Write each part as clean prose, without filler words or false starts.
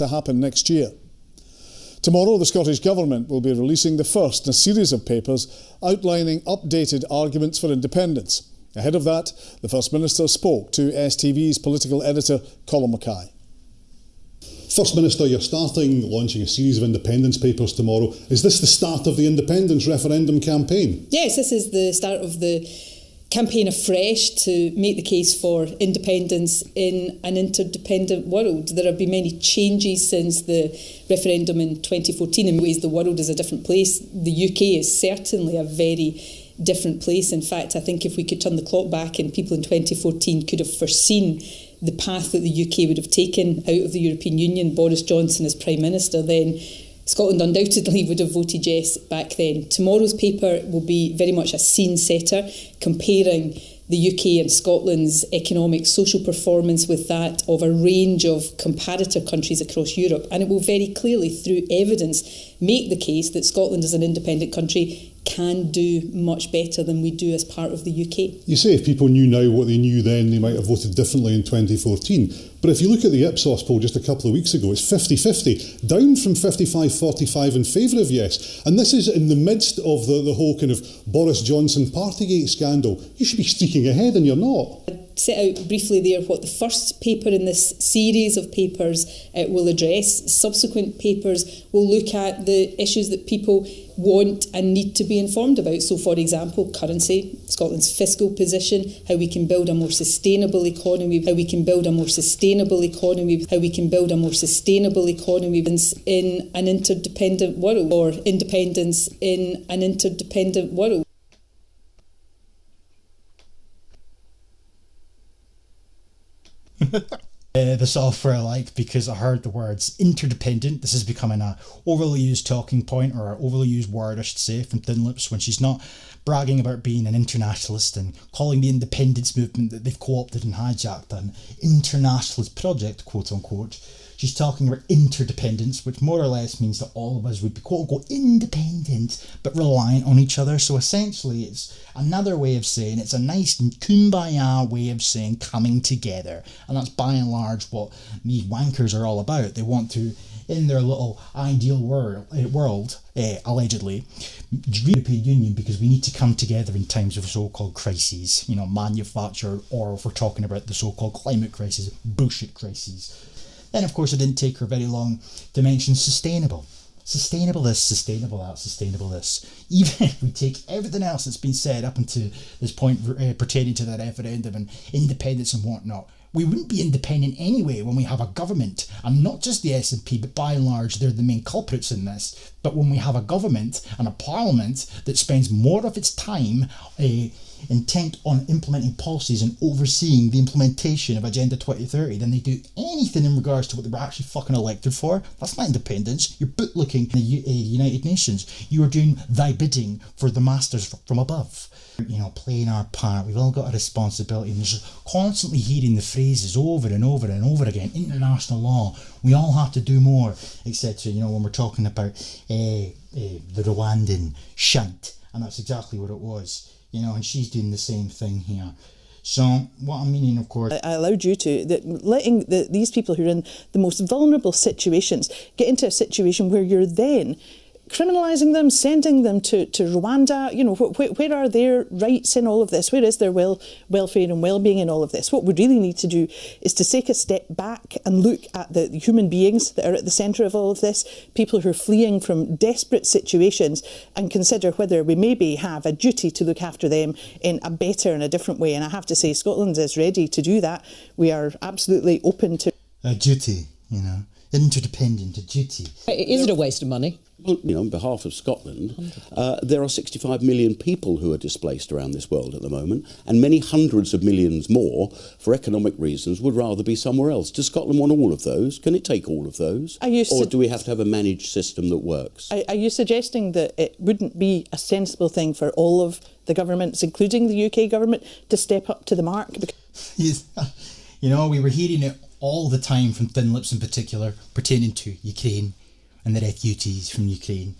to happen next year. Tomorrow, the Scottish Government will be releasing the first in a series of papers outlining updated arguments for independence. Ahead of that, the First Minister spoke to STV's political editor, Colin Mackay. First Minister, you're launching a series of independence papers tomorrow. Is this the start of the independence referendum campaign? Yes, this is the start of the campaign afresh to make the case for independence in an interdependent world. There have been many changes since the referendum in 2014. In ways, the world is a different place. The UK is certainly a very different place. In fact, I think if we could turn the clock back and people in 2014 could have foreseen the path that the UK would have taken out of the European Union, Boris Johnson as Prime Minister, then Scotland undoubtedly would have voted yes back then. Tomorrow's paper will be very much a scene setter, comparing the UK and Scotland's economic social performance with that of a range of comparator countries across Europe. And it will very clearly, through evidence, make the case that Scotland as an independent country can do much better than we do as part of the UK. You say if people knew now what they knew then, they might have voted differently in 2014. But if you look at the Ipsos poll just a couple of weeks ago, it's 50-50, down from 55-45 in favour of yes. And this is in the midst of the whole kind of Boris Johnson Partygate scandal. You should be streaking ahead and you're not. Set out briefly there what the first paper in this series of papers will address. Subsequent papers will look at the issues that people want and need to be informed about. So, for example, currency, Scotland's fiscal position, how we can build a more sustainable economy, how we can build a more sustainable economy, how we can build a more sustainable economy in an interdependent world, or independence in an interdependent world. The software I like because I heard the words interdependent. This is becoming a overly used talking point, or an overly used word I should say, from Thin Lips when she's not bragging about being an internationalist and calling the independence movement that they've co-opted and hijacked an internationalist project, quote unquote. She's talking about interdependence, which more or less means that all of us would be quote unquote independent but reliant on each other. So essentially it's another way of saying, it's a nice kumbaya way of saying coming together. And that's by and large what these wankers are all about. They want to, in their little ideal world, allegedly, European Union, because we need to come together in times of so-called crises, you know, manufactured, or if we're talking about the so-called climate crisis, bullshit crises. Then, of course, it didn't take her very long to mention sustainable. Sustainable this, sustainable that, sustainable this. Even if we take everything else that's been said up until this point pertaining to that referendum and independence and whatnot, we wouldn't be independent anyway when we have a government, and not just the SNP, but by and large they're the main culprits in this. But when we have a government and a parliament that spends more of its time intent on implementing policies and overseeing the implementation of Agenda 2030 than they do anything in regards to what they were actually fucking elected for, that's not independence. You're bootlicking the United Nations. You are doing thy bidding for the masters from above. You know, playing our part. We've all got a responsibility, and just constantly hearing the phrases over and over and over again. International law. We all have to do more, etc. You know, when we're talking about the Rwandan shite, and that's exactly what it was. You know, and she's doing the same thing here. So what I'm meaning, of course, I allowed you to, letting these people who are in the most vulnerable situations get into a situation where you're then criminalising them, sending them to Rwanda. You know, where are their rights in all of this? Where is their welfare and well-being in all of this? What we really need to do is to take a step back and look at the human beings that are at the centre of all of this, people who are fleeing from desperate situations, and consider whether we maybe have a duty to look after them in a better and a different way. And I have to say, Scotland is ready to do that. We are absolutely open to a duty, you know, interdependent, a duty. Is it a waste of money? Well, you know, on behalf of Scotland, there are 65 million people who are displaced around this world at the moment, and many hundreds of millions more, for economic reasons, would rather be somewhere else. Does Scotland want all of those? Can it take all of those? Or do we have to have a managed system that works? Are you suggesting that it wouldn't be a sensible thing for all of the governments, including the UK government, to step up to the mark? Yes. You know, we were hearing it all the time from Thin Lips in particular, pertaining to Ukraine and the refugees from Ukraine.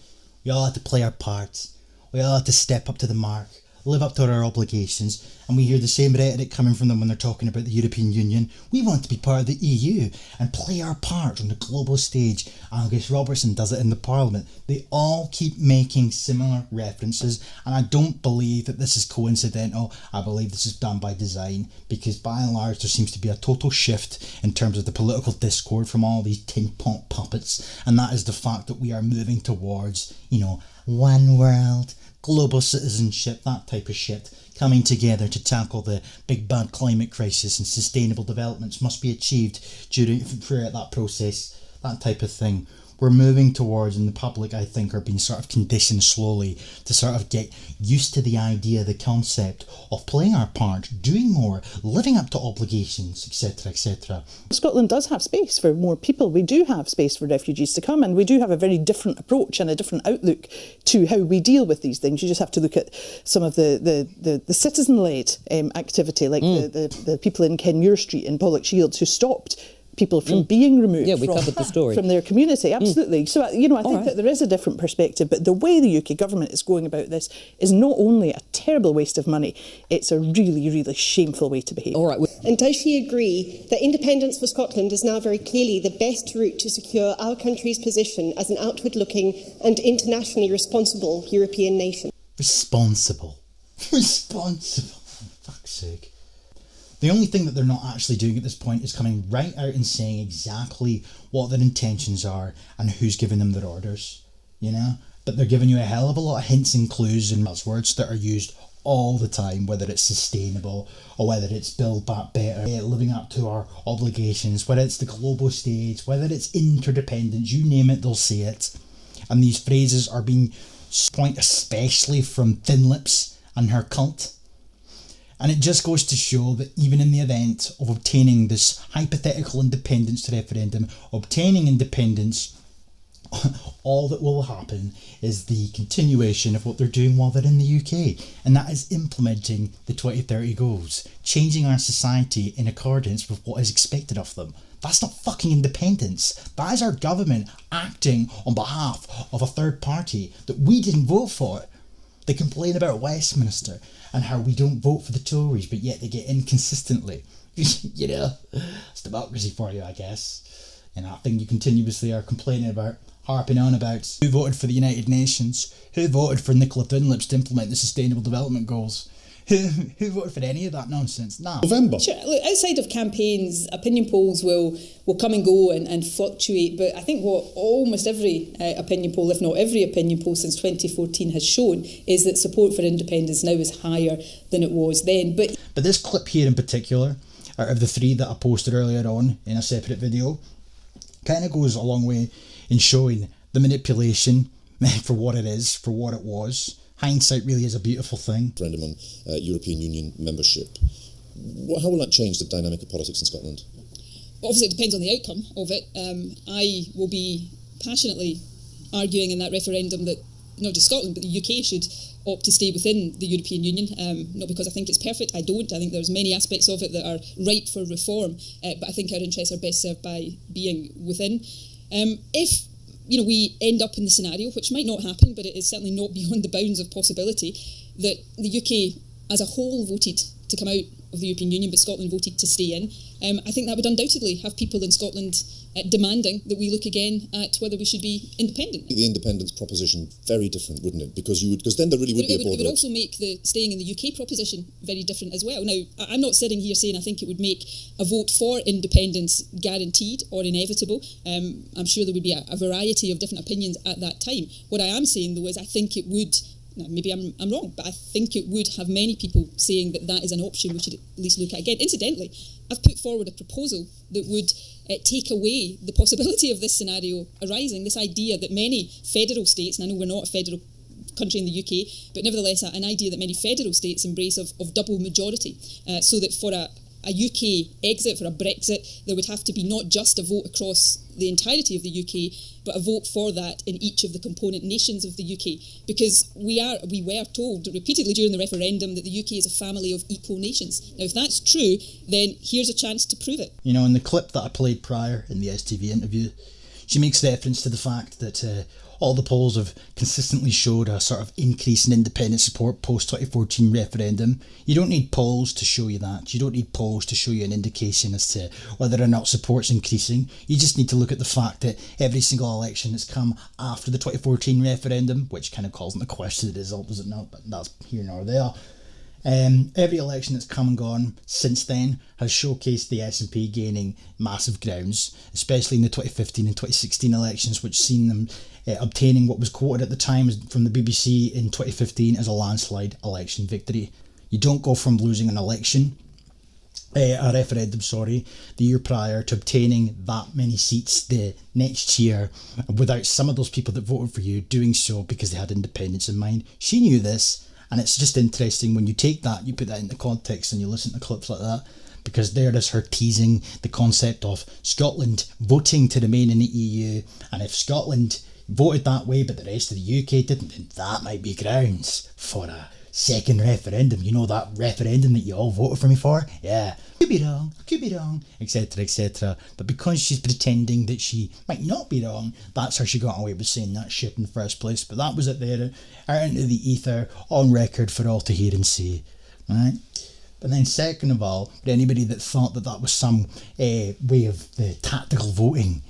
We all had to play our parts. We all had to step up to the mark. live up to our obligations, and we hear the same rhetoric coming from them when they're talking about the European Union. We want to be part of the EU and play our part on the global stage. Angus Robertson does it in the Parliament. They all keep making similar references, and I don't believe that this is coincidental. I believe this is done by design, because by and large there seems to be a total shift in terms of the political discord from all these tin pot puppets, and that is the fact that we are moving towards, one world, global citizenship, that type of shit, coming together to tackle the big bad climate crisis, and sustainable developments must be achieved throughout that process, that type of thing. We're moving towards, and the public, I think, are being sort of conditioned slowly to sort of get used to the idea, the concept of playing our part, doing more, living up to obligations, etc., etc. Scotland does have space for more people. We do have space for refugees to come, and we do have a very different approach and a different outlook to how we deal with these things. You just have to look at some of the citizen-led activity, like the people in Kenmure Street in Pollokshields who stopped people from being removed from their community. Absolutely. So, I think that there is a different perspective, but the way the UK government is going about this is not only a terrible waste of money, it's a really, really shameful way to behave. All right. And does she agree that independence for Scotland is now very clearly the best route to secure our country's position as an outward-looking and internationally responsible European nation? Responsible. For fuck's sake. The only thing that they're not actually doing at this point is coming right out and saying exactly what their intentions are and who's giving them their orders, But they're giving you a hell of a lot of hints and clues and buzzwords that are used all the time, whether it's sustainable or whether it's build back better, living up to our obligations, whether it's the global stage, whether it's interdependence, you name it, they'll say it. And these phrases are being point especially from Thin Lips and her cult. And it just goes to show that even in the event of obtaining this hypothetical independence referendum, obtaining independence, all that will happen is the continuation of what they're doing while they're in the UK. And that is implementing the 2030 goals, changing our society in accordance with what is expected of them. That's not fucking independence. That is our government acting on behalf of a third party that we didn't vote for. They complain about Westminster and how we don't vote for the Tories, but yet they get in consistently. It's democracy for you, I guess. That thing you continuously are complaining about, harping on about. Who voted for the United Nations? Who voted for Nicola Dunlop to implement the Sustainable Development Goals? Who voted for any of that nonsense? Nah. November. Sure. Look, outside of campaigns, opinion polls will come and go and fluctuate, but I think what almost every opinion poll, if not every opinion poll since 2014 has shown, is that support for independence now is higher than it was then. But this clip here in particular, out of the three that I posted earlier on in a separate video, kind of goes a long way in showing the manipulation for what it is, for what it was. Hindsight really is a beautiful thing. Referendum on European Union membership. How will that change the dynamic of politics in Scotland? Obviously, it depends on the outcome of it. I will be passionately arguing in that referendum that not just Scotland, but the UK should opt to stay within the European Union. Not because I think it's perfect. I don't. I think there's many aspects of it that are ripe for reform. But I think our interests are best served by being within. If we end up in the scenario, which might not happen, but it is certainly not beyond the bounds of possibility, that the UK as a whole voted to come out of the European Union, but Scotland voted to stay in. I think that would undoubtedly have people in Scotland demanding that we look again at whether we should be independent. The independence proposition very different, wouldn't it? Because then there really would be a border. It would also make the staying in the UK proposition very different as well. Now, I'm not sitting here saying I think it would make a vote for independence guaranteed or inevitable. I'm sure there would be a variety of different opinions at that time. What I am saying, though, is I think it would. Now, maybe I'm wrong, but I think it would have many people saying that is an option we should at least look at again. Incidentally, I've put forward a proposal that would take away the possibility of this scenario arising, this idea that many federal states, and I know we're not a federal country in the UK, but nevertheless an idea that many federal states embrace of double majority, so that for a UK exit, for a Brexit, there would have to be not just a vote across the entirety of the UK, but a vote for that in each of the component nations of the UK. Because we were told repeatedly during the referendum that the UK is a family of equal nations. Now, if that's true, then here's a chance to prove it. In the clip that I played prior in the STV interview, She makes reference to the fact that all the polls have consistently showed a sort of increase in independent support post-2014 referendum. You don't need polls to show you that. You don't need polls to show you an indication as to whether or not support's increasing. You just need to look at the fact that every single election that's come after the 2014 referendum, which kind of calls into question the result, does it not? But that's here nor there. Every election that's come and gone since then has showcased the SNP gaining massive grounds, especially in the 2015 and 2016 elections, which seen them obtaining what was quoted at the time from the BBC in 2015 as a landslide election victory. You don't go from losing an election, a referendum, the year prior, to obtaining that many seats the next year without some of those people that voted for you doing so because they had independence in mind. She knew this. And it's just interesting when you take that, you put that into context and you listen to clips like that, because there is her teasing the concept of Scotland voting to remain in the EU. And if Scotland voted that way, but the rest of the UK didn't, then that might be grounds for a second referendum. You know, that referendum that you all voted for me for? Yeah. Could be wrong, etc, etc. But because she's pretending that she might not be wrong, that's how she got away with saying that shit in the first place. But that was it there, out into the ether, on record for all to hear and see, right? But then second of all, for anybody that thought that that was some way of the tactical voting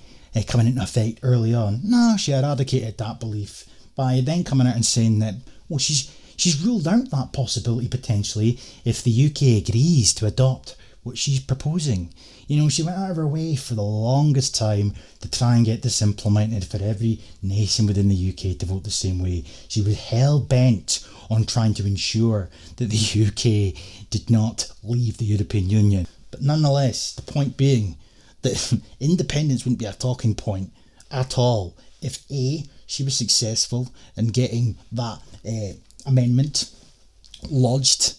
coming into effect early on, no, she eradicated that belief by then coming out and saying that, well, she's ruled out that possibility potentially if the UK agrees to adopt what she's proposing. You know, she went out of her way for the longest time to try and get this implemented for every nation within the UK to vote the same way. She was hell-bent on trying to ensure that the UK did not leave the European Union. But nonetheless, the point being that independence wouldn't be a talking point at all if A, she was successful in getting that amendment lodged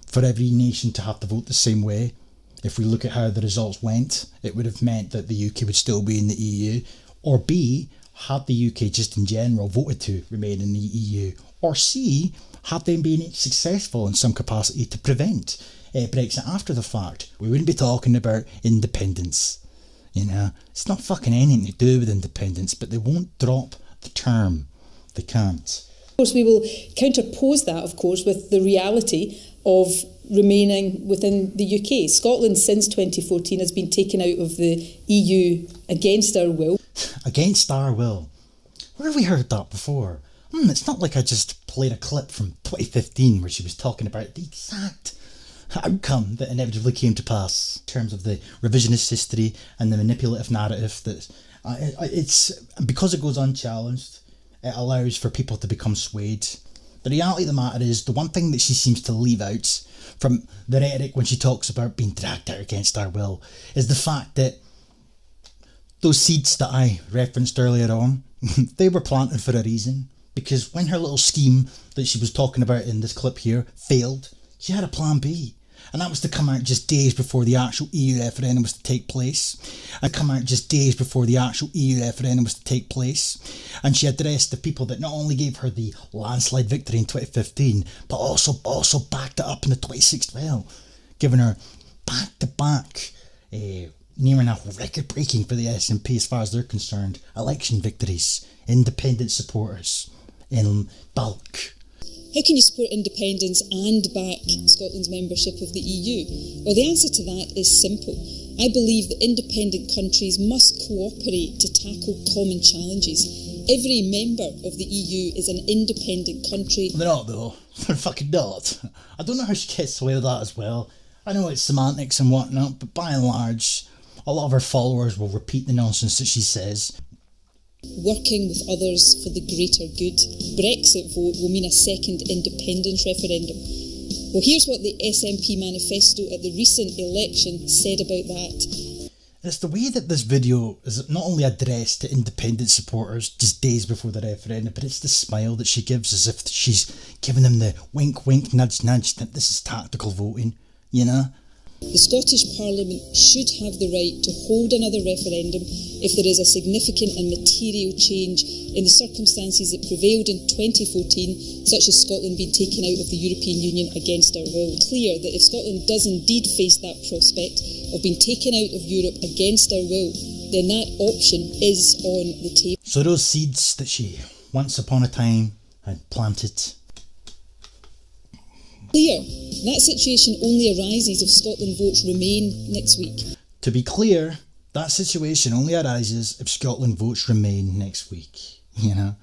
for every nation to have to vote the same way. If we look at how the results went, it would have meant that the UK would still be in the EU. Or B, had the UK just in general voted to remain in the EU. Or C, had they been successful in some capacity to prevent Brexit after the fact. We wouldn't be talking about independence. You know, it's not fucking anything to do with independence, but they won't drop the term. They can't. Of course, we will counterpose that, of course, with the reality of remaining within the UK. Scotland, since 2014, has been taken out of the EU against our will. Against our will? Where have we heard that before? It's not like I just played a clip from 2015 where she was talking about the exact outcome that inevitably came to pass in terms of the revisionist history and the manipulative narrative that it's because it goes unchallenged, it allows for people to become swayed. The reality of the matter is, the one thing that she seems to leave out from the rhetoric when she talks about being dragged out against our will is the fact that those seeds that I referenced earlier on, they were planted for a reason. Because when her little scheme that she was talking about in this clip here failed, she had a plan B. And that was to come out just days before the actual EU referendum was to take place. And come out just days before the actual EU referendum was to take place. And she addressed the people that not only gave her the landslide victory in 2015, but also backed it up in the 2016 well, giving her back-to-back, near enough record-breaking for the SNP as far as they're concerned, election victories, independent supporters in bulk. How can you support independence and back Scotland's membership of the EU? Well, the answer to that is simple. I believe that independent countries must cooperate to tackle common challenges. Every member of the EU is an independent country. They're not, though. They're fucking not. I don't know how she gets away with that as well. I know it's semantics and whatnot, but by and large, a lot of her followers will repeat the nonsense that she says. Working with others for the greater good. Brexit vote will mean a second independence referendum. Well, here's what the SNP manifesto at the recent election said about that. It's the way that this video is not only addressed to independent supporters just days before the referendum, but it's the smile that she gives as if she's giving them the wink wink nudge nudge that this is tactical voting, you know? The Scottish Parliament should have the right to hold another referendum if there is a significant and material change in the circumstances that prevailed in 2014, such as Scotland being taken out of the European Union against our will. Clear that if Scotland does indeed face that prospect of being taken out of Europe against our will, then that option is on the table. So those seeds that she once upon a time had planted. Clear, that situation only arises if Scotland votes Remain next week. To be clear, that situation only arises if Scotland votes Remain next week. You know,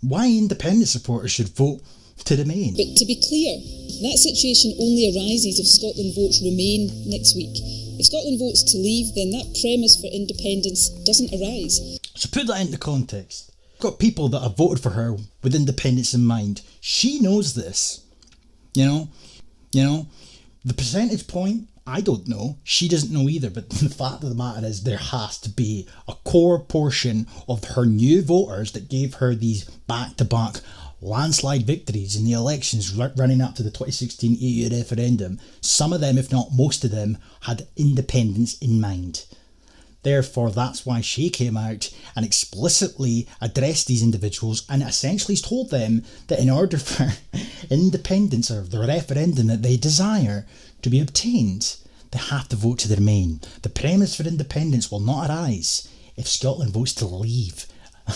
why independent supporters should vote to Remain. But to be clear, that situation only arises if Scotland votes Remain next week. If Scotland votes to leave, then that premise for independence doesn't arise. So put that into context. Got people that have voted for her with independence in mind. She knows this. You know, the percentage point, I don't know. She doesn't know either. But the fact of the matter is there has to be a core portion of her new voters that gave her these back-to-back landslide victories in the elections running up to the 2016 EU referendum. Some of them, if not most of them, had independence in mind. Therefore, that's why she came out and explicitly addressed these individuals and essentially told them that in order for independence or the referendum that they desire to be obtained, they have to vote to the Remain. The premise for independence will not arise if Scotland votes to leave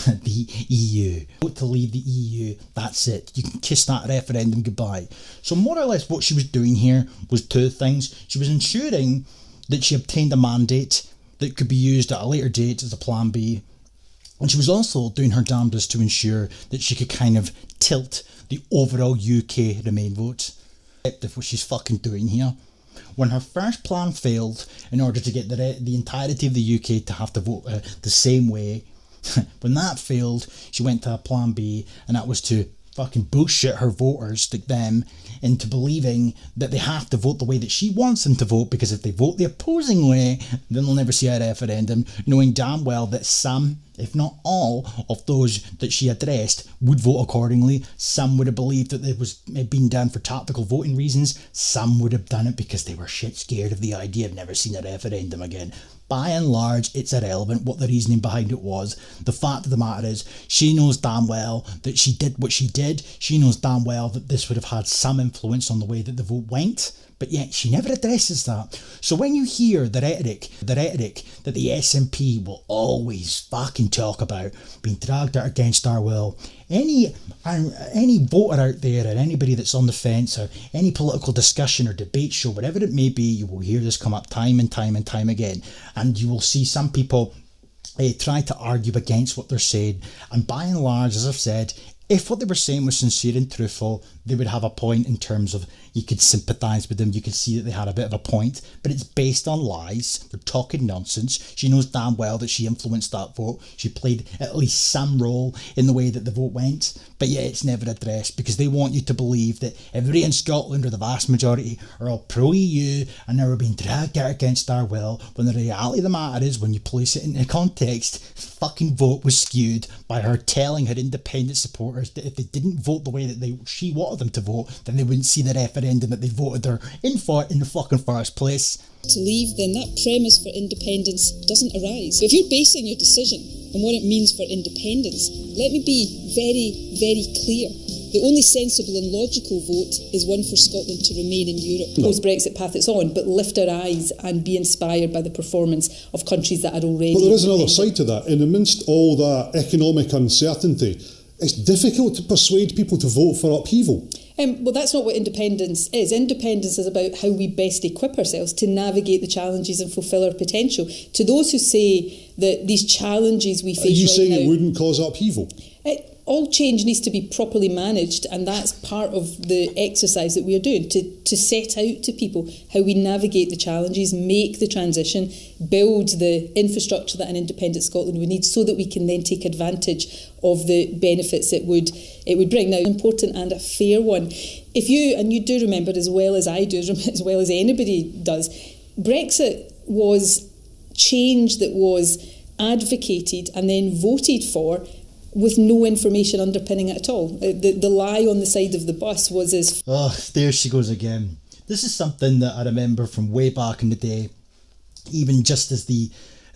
the EU. Vote to leave the EU, that's it. You can kiss that referendum goodbye. So more or less what she was doing here was two things. She was ensuring that she obtained a mandate that could be used at a later date as a plan B. And she was also doing her damnedest to ensure that she could kind of tilt the overall UK Remain vote. That's what she's fucking doing here. When her first plan failed, in order to get the entirety of the UK to have to vote the same way, when that failed, she went to a plan B, and that was to fucking bullshit her voters, them, into believing that they have to vote the way that she wants them to vote, because if they vote the opposing way, then they'll never see a referendum, knowing damn well that some, if not all, of those that she addressed would vote accordingly. Some would have believed that it was being done for tactical voting reasons. Some would have done it because they were shit scared of the idea of never seeing a referendum again. By and large, it's irrelevant what the reasoning behind it was. The fact of the matter is, she knows damn well that she did what she did. She knows damn well that this would have had some influence on the way that the vote went. But yet she never addresses that. So when you hear the rhetoric that the SNP will always fucking talk about being dragged out against our will, any voter out there or anybody that's on the fence or any political discussion or debate show, whatever it may be, you will hear this come up time and time and time again. And you will see some people try to argue against what they're saying. And by and large, as I've said, if what they were saying was sincere and truthful, they would have a point in terms of you could sympathise with them, you could see that they had a bit of a point, but it's based on lies. They're talking nonsense. She knows damn well that she influenced that vote. She played at least some role in the way that the vote went, but yet it's never addressed because they want you to believe that everybody in Scotland, or the vast majority, are all pro-EU and they're being dragged out against our will, when the reality of the matter is, when you place it into context, fucking vote was skewed by her telling her independent supporters that if they didn't vote the way that she wanted them to vote, then they wouldn't see the referendum that they voted her in for in the fucking first place. To leave, then that premise for independence doesn't arise. If you're basing your decision on what it means for independence, let me be very, very clear. The only sensible and logical vote is one for Scotland to remain in Europe. Whose Brexit path it's on, but lift our eyes and be inspired by the performance of countries that are already... But there is another side to that. In amidst all that economic uncertainty, it's difficult to persuade people to vote for upheaval. Well, that's not what independence is. Independence is about how we best equip ourselves to navigate the challenges and fulfil our potential. To those who say that these challenges we face right now... Are you saying it wouldn't cause upheaval? All change needs to be properly managed, and that's part of the exercise that we are doing, to set out to people how we navigate the challenges, make the transition, build the infrastructure that an independent Scotland would need, so that we can then take advantage of the benefits it would bring. Now, an important and a fair one. If you, and you do remember as well as I do, as well as anybody does, Brexit was change that was advocated and then voted for with no information underpinning it at all. The lie on the side of the bus was as... Oh, there she goes again. This is something that I remember from way back in the day, even just as the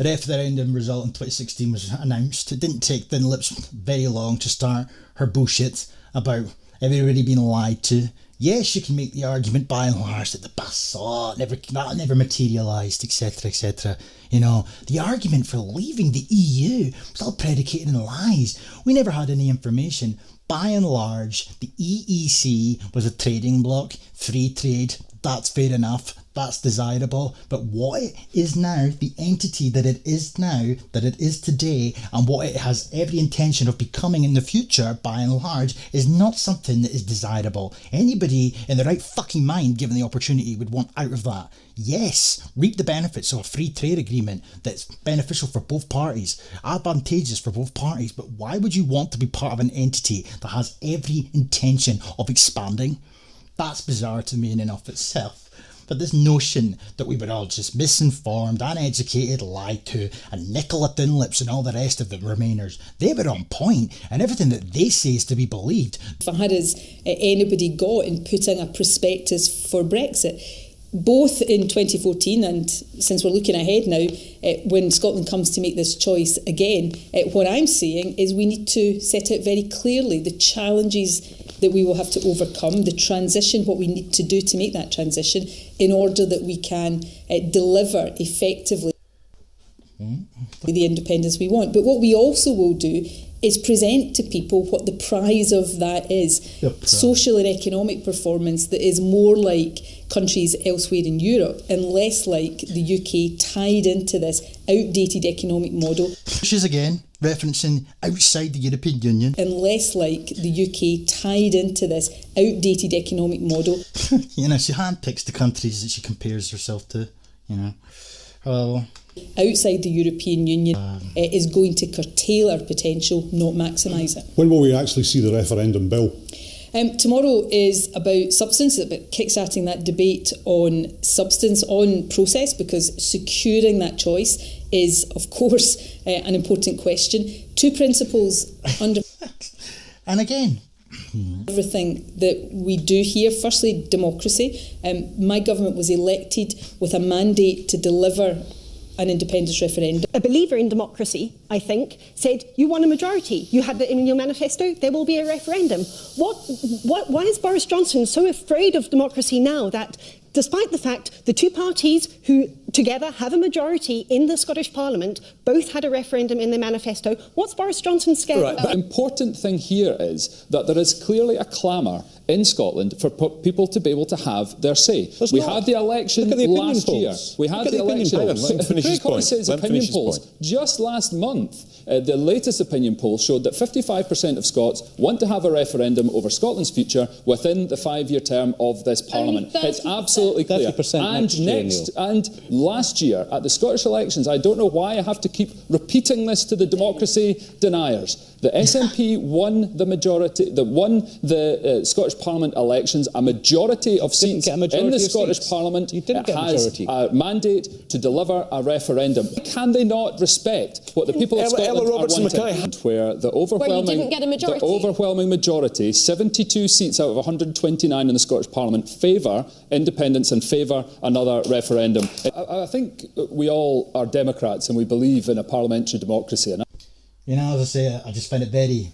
referendum result in 2016 was announced. It didn't take Thin Lips very long to start her bullshit about everybody being lied to. Yes, you can make the argument by and large that the bus saw that never materialised, etc., etc. You know, the argument for leaving the EU was all predicated on lies. We never had any information. By and large, the EEC was a trading bloc, free trade. That's fair enough. That's desirable. But what it is now, the entity that it is now, that it is today, and what it has every intention of becoming in the future, by and large, is not something that is desirable. Anybody in the right fucking mind, given the opportunity, would want out of that. Yes, reap the benefits of a free trade agreement that's beneficial for both parties, advantageous for both parties, but why would you want to be part of an entity that has every intention of expanding? That's bizarre to me in and of itself. But this notion that we were all just misinformed, uneducated, lied to, and Nicola Dunlips and all the rest of the Remainers, they were on point, and everything that they say is to be believed. How has anybody got in putting a prospectus for Brexit? Both in 2014 and since we're looking ahead now, when Scotland comes to make this choice again, what I'm saying is we need to set out very clearly the challenges that we will have to overcome, the transition, what we need to do to make that transition in order that we can deliver effectively the independence we want. But what we also will do is present to people what the prize of that is. Social and economic performance that is more like countries elsewhere in Europe and less like the UK tied into this outdated economic model. Which is again referencing outside the European Union. And less like the UK tied into this outdated economic model. You know, she handpicks the countries that she compares herself to, you know. Well, outside the European Union is going to curtail our potential, not maximise it. When will we actually see the referendum bill? Tomorrow is about substance, it's about kickstarting that debate on substance, on process, because securing that choice is, of course, an important question. Two principles under... And again... everything that we do here. Firstly, democracy. My government was elected with a mandate to deliver an independence referendum. A believer in democracy, I think, said, you won a majority. You had that in your manifesto, there will be a referendum. Why is Boris Johnson so afraid of democracy now that, despite the fact the two parties who together have a majority in the Scottish Parliament both had a referendum in their manifesto, what's Boris Johnson scared about? The important thing here is that there is clearly a clamour in Scotland for people to be able to have their say. We had the election last year. We had the election. Craig Horsey's opinion polls. Just last month, the latest opinion poll showed that 55% of Scots want to have a referendum over Scotland's future within the 5-year term of this Parliament. It's absolutely clear. And last year at the Scottish elections, I don't know why I have to keep repeating this to the democracy deniers. The SNP won the majority, won the Scottish Parliament elections, a majority of seats in the Scottish Parliament. It has a mandate to deliver a referendum. Can they not respect what the people of Scotland are wanting? Where the overwhelming majority, 72 seats out of 129 in the Scottish Parliament, favour independence and favour another referendum. I think we all are Democrats and we believe in a parliamentary democracy. You know, as I say, I just find it very,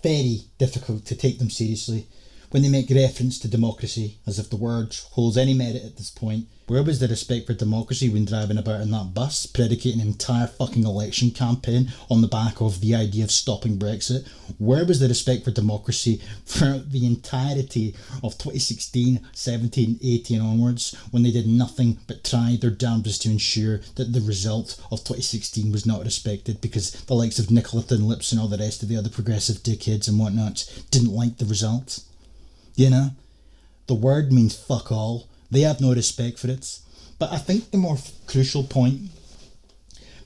very difficult to take them seriously when they make reference to democracy as if the word holds any merit at this point. Where was the respect for democracy when driving about in that bus, predicating an entire fucking election campaign on the back of the idea of stopping Brexit? Where was the respect for democracy for the entirety of 2016, 17, 18 onwards, when they did nothing but try their damnedest to ensure that the result of 2016 was not respected because the likes of Nicola Dunlips and all the rest of the other progressive dickheads and whatnot didn't like the result? You know? The word means fuck all. They have no respect for it. But I think the more crucial point...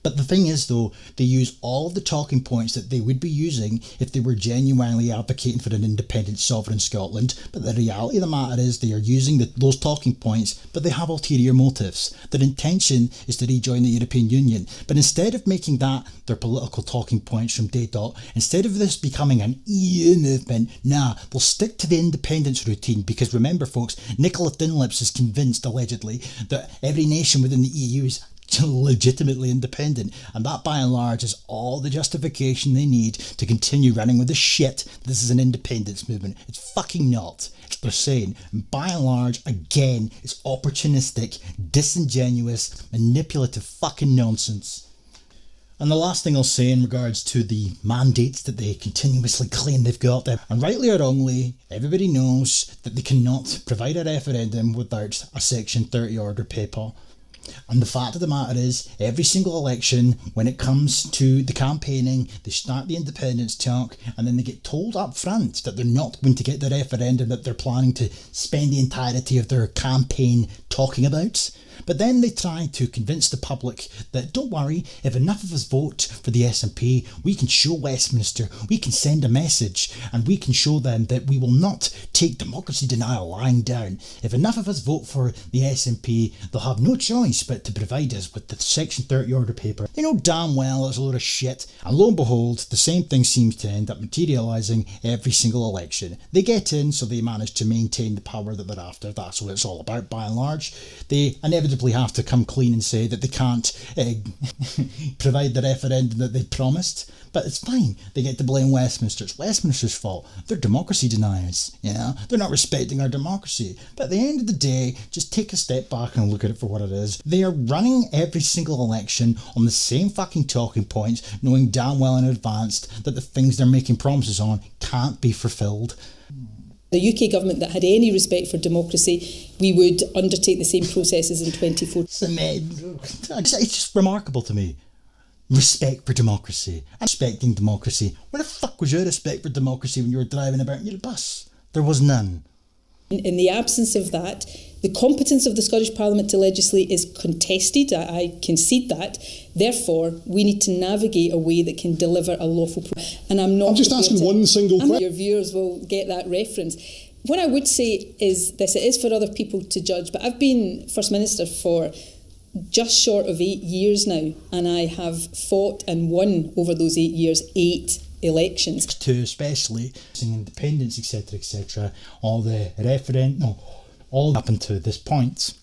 But the thing is, though, they use all of the talking points that they would be using if they were genuinely advocating for an independent sovereign Scotland. But the reality of the matter is they are using those talking points, but they have ulterior motives. Their intention is to rejoin the European Union. But instead of making that their political talking points from day dot, instead of this becoming an EU movement, they'll stick to the independence routine. Because remember, folks, Nicola Dunlips is convinced, allegedly, that every nation within the EU is legitimately independent, and that by and large is all the justification they need to continue running with the shit. This is an independence movement. It's fucking not. They're saying, and by and large, again, it's opportunistic, disingenuous, manipulative fucking nonsense. And the last thing I'll say in regards to the mandates that they continuously claim they've got, and rightly or wrongly, everybody knows that they cannot provide a referendum without a Section 30 order paper. And the fact of the matter is, every single election, when it comes to the campaigning, they start the independence talk, and then they get told up front that they're not going to get the referendum that they're planning to spend the entirety of their campaign talking about. But then they try to convince the public that, don't worry, if enough of us vote for the SNP, we can show Westminster, we can send a message, and we can show them that we will not take democracy denial lying down. If enough of us vote for the SNP, they'll have no choice but to provide us with the Section 30 order paper. They know damn well it's a load of shit, and lo and behold, the same thing seems to end up materialising every single election. They get in, so they manage to maintain the power that they're after. That's what it's all about by and large. They inevitably have to come clean and say that they can't provide the referendum that they promised, but it's fine. They get to blame Westminster. It's Westminster's fault. They're democracy deniers, you know? They're not respecting our democracy. But at the end of the day, just take a step back and look at it for what it is. They are running every single election on the same fucking talking points, knowing damn well in advance that the things they're making promises on can't be fulfilled. The UK government that had any respect for democracy, we would undertake the same processes in 2014. It's just remarkable to me. Respect for democracy. And respecting democracy. Where the fuck was your respect for democracy when you were driving about in your bus? There was none. In the absence of that, the competence of the Scottish Parliament to legislate is contested. I concede that. Therefore, we need to navigate a way that can deliver a lawful process. And I'm just asking one single question. Your viewers will get that reference. What I would say is this: it is for other people to judge. But I've been First Minister for just short of 8 years now, and I have fought and won over those 8 years 8 elections. To especially independence, etc., all the referendum, all up until this point.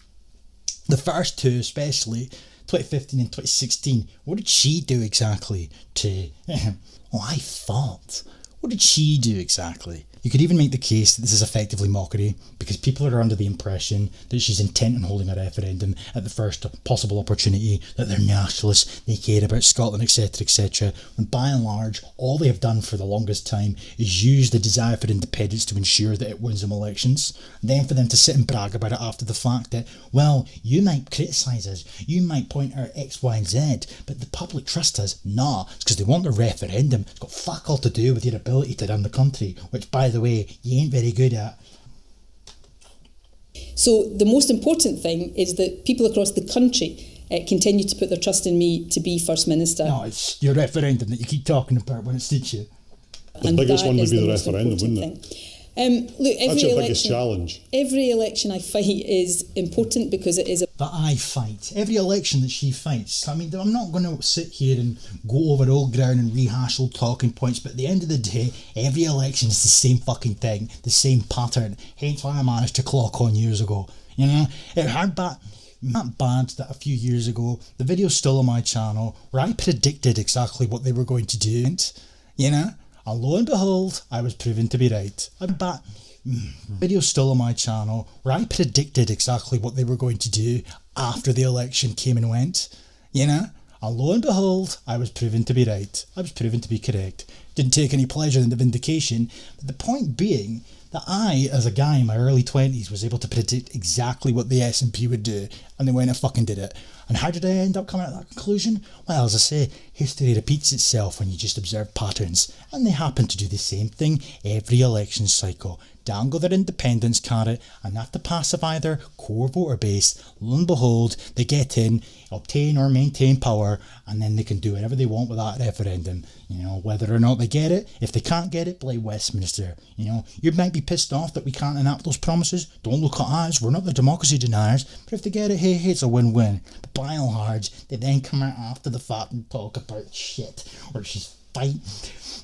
The first two, especially 2015 and 2016, what did she do exactly to? I fought. What did she do exactly? You could even make the case that this is effectively mockery, because people are under the impression that she's intent on holding a referendum at the first possible opportunity, that they're nationalists, they care about Scotland, etc., when by and large, all they have done for the longest time is use the desire for independence to ensure that it wins them elections. And then for them to sit and brag about it after the fact that, well, you might criticise us, you might point out X, Y and Z, but the public trust us. Nah, it's because they want the referendum. It's got fuck all to do with your ability to run the country, which, by the way, you ain't very good at. So the most important thing is that people across the country continue to put their trust in me to be First Minister. No, it's your referendum that you keep talking about when it suits you. The biggest one would be the referendum, wouldn't it? Look, that's your biggest challenge. Every election I fight is important because it is. That I fight. Every election that she fights. I mean, I'm not going to sit here and go over old ground and rehash old talking points, but at the end of the day, every election is the same fucking thing, the same pattern. Hence why I managed to clock on years ago. You know, it had that bad that a few years ago, the video's still on my channel, where I predicted exactly what they were going to do. You know? And lo and behold, I was proven to be right. Video's still on my channel where I predicted exactly what they were going to do after the election came and went. You know? And lo and behold, I was proven to be right. I was proven to be correct. Didn't take any pleasure in the vindication. But the point being that I, as a guy in my early 20s, was able to predict exactly what the SNP would do. And they went and fucking did it. And how did I end up coming at that conclusion? Well, as I say, history repeats itself when you just observe patterns. And they happen to do the same thing every election cycle. Dangle their independence carrot, and have to pacify their core voter base. Lo and behold, they get in, obtain or maintain power, and then they can do whatever they want with that referendum. You know, whether or not they get it. If they can't get it, blame Westminster. You know, you might be pissed off that we can't enact those promises. Don't look at us, we're not the democracy deniers. But if they get it, hey, it's a win-win. But by and large, they then come out after the fact and talk about shit, or she's fight.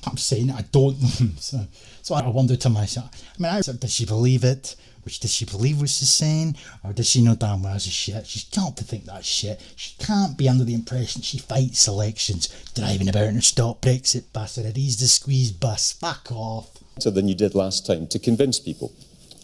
I'm saying I don't. So I wonder to myself, I mean, does she believe it? Which, does she believe what she's saying, or does she know damn well she's shit? She's got to think that's shit. She can't be under the impression she fights elections, driving about in her stop Brexit bus or a ease the squeeze bus. Fuck off. Than you did last time to convince people.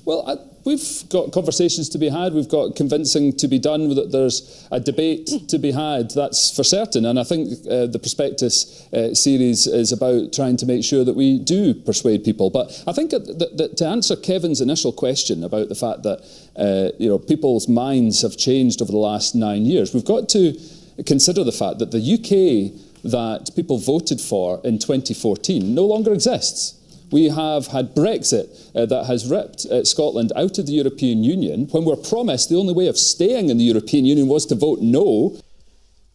Well, we've got conversations to be had, we've got convincing to be done, there's a debate to be had, that's for certain, and I think the prospectus series is about trying to make sure that we do persuade people. But I think that to answer Kevin's initial question about the fact that people's minds have changed over the last 9 years, we've got to consider the fact that the UK that people voted for in 2014 no longer exists. We have had Brexit that has ripped Scotland out of the European Union when we're promised the only way of staying in the European Union was to vote no.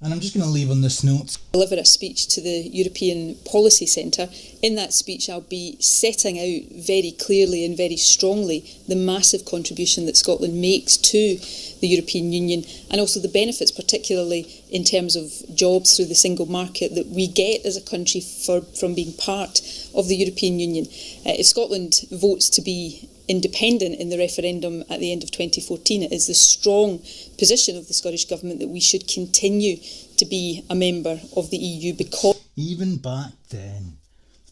And I'm just going to leave on this note. Deliver a speech to the European Policy Centre. In that speech, I'll be setting out very clearly and very strongly the massive contribution that Scotland makes to the European Union, and also the benefits, particularly in terms of jobs through the single market, that we get as a country from being part of the European Union. If Scotland votes to be independent in the referendum at the end of 2014, it is the strong position of the Scottish Government that we should continue to be a member of the EU, because even back then,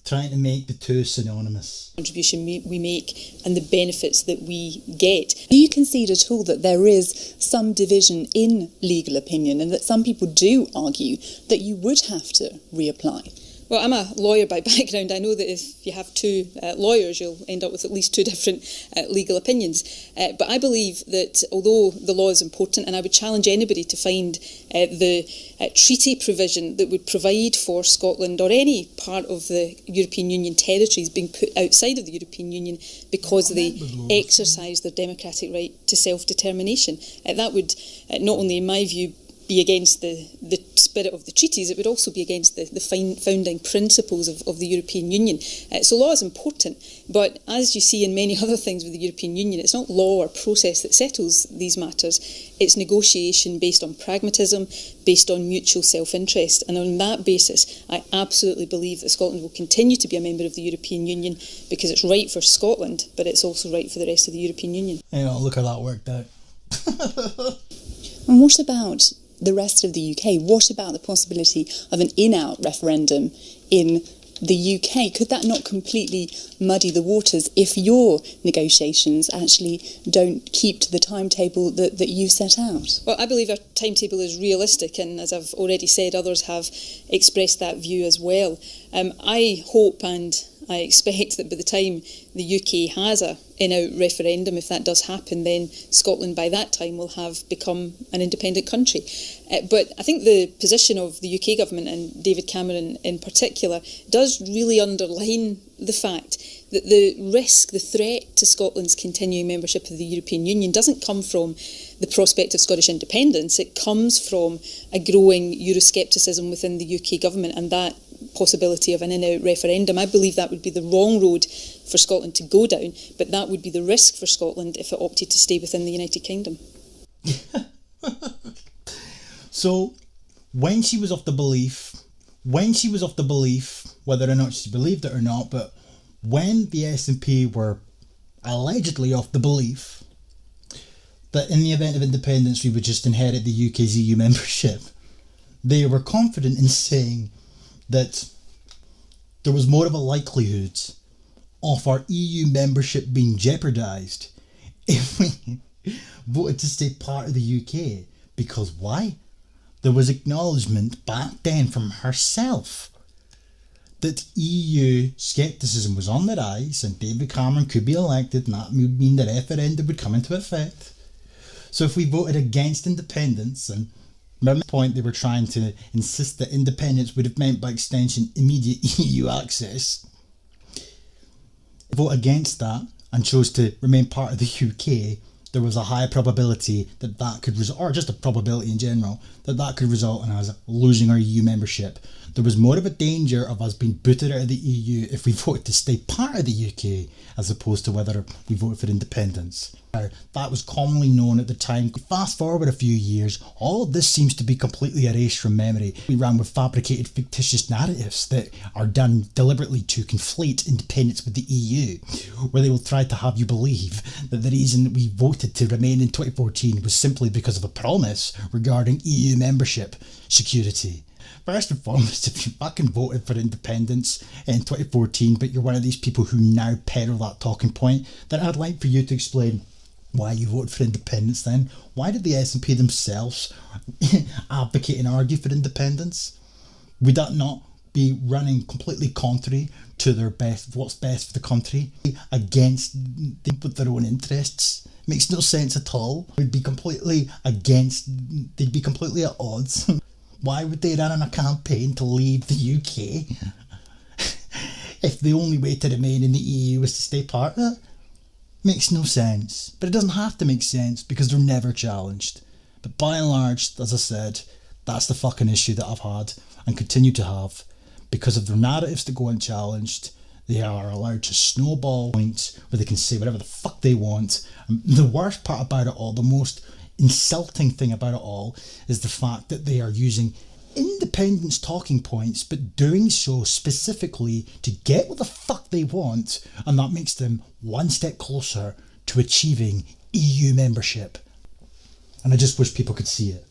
trying to make the two synonymous. Contribution we make and the benefits that we get. Do you concede at all that there is some division in legal opinion and that some people do argue that you would have to reapply? Well, I'm a lawyer by background. I know that if you have two lawyers, you'll end up with at least two different legal opinions. But I believe that although the law is important, and I would challenge anybody to find the treaty provision that would provide for Scotland or any part of the European Union territories being put outside of the European Union because they exercise their democratic right to self-determination. That would not only, in my view, be against the spirit of the treaties, it would also be against the founding principles of the European Union. So law is important, but as you see in many other things with the European Union, it's not law or process that settles these matters. It's negotiation based on pragmatism, based on mutual self-interest. And on that basis, I absolutely believe that Scotland will continue to be a member of the European Union because it's right for Scotland, but it's also right for the rest of the European Union. Yeah, look how that worked out. And what about the rest of the UK? What about the possibility of an in-out referendum in the UK? Could that not completely muddy the waters if your negotiations actually don't keep to the timetable that you set out? Well, I believe our timetable is realistic, and as I've already said, others have expressed that view as well. I hope and I expect that by the time the UK has a in-out referendum, if that does happen, then Scotland by that time will have become an independent country. But I think the position of the UK government and David Cameron in particular does really underline the fact that the risk, the threat to Scotland's continuing membership of the European Union doesn't come from the prospect of Scottish independence. It comes from a growing Euroscepticism within the UK government and that possibility of an in-out referendum. I believe that would be the wrong road for Scotland to go down, but that would be the risk for Scotland if it opted to stay within the United Kingdom. So, when she was of the belief, whether or not she believed it or not, but when the SNP were allegedly of the belief that in the event of independence we would just inherit the UK's EU membership, they were confident in saying that there was more of a likelihood of our EU membership being jeopardised if we voted to stay part of the UK. Because why? There was acknowledgement back then from herself that EU scepticism was on the rise and David Cameron could be elected, and that would mean the referendum would come into effect. So if we voted against independence, and remember the point they were trying to insist that independence would have meant by extension immediate EU access, vote against that and chose to remain part of the UK, there was a high probability that that could result, or just a probability in general, that that could result in us losing our EU membership. There was more of a danger of us being booted out of the EU if we voted to stay part of the UK, as opposed to whether we voted for independence. That was commonly known at the time. Fast forward a few years, all of this seems to be completely erased from memory. We ran with fabricated fictitious narratives that are done deliberately to conflate independence with the EU, where they will try to have you believe that the reason that we voted to remain in 2014 was simply because of a promise regarding EU membership security. First and foremost, if you fucking voted for independence in 2014, but you're one of these people who now peddle that talking point, then I'd like for you to explain why you voted for independence then. Why did the SNP themselves advocate and argue for independence? Would that not be running completely contrary to their best, what's best for the country, against with their own interests? Makes no sense at all. They'd be completely at odds. Why would they run on a campaign to leave the UK if the only way to remain in the EU was to stay part of it? Makes no sense. But it doesn't have to make sense because they're never challenged. But by and large, as I said, that's the fucking issue that I've had and continue to have. Because of their narratives that go unchallenged, they are allowed to snowball points where they can say whatever the fuck they want. And the worst part about it all, the most insulting thing about it all, is the fact that they are using independence talking points, but doing so specifically to get what the fuck they want, and that makes them one step closer to achieving EU membership. And I just wish people could see it.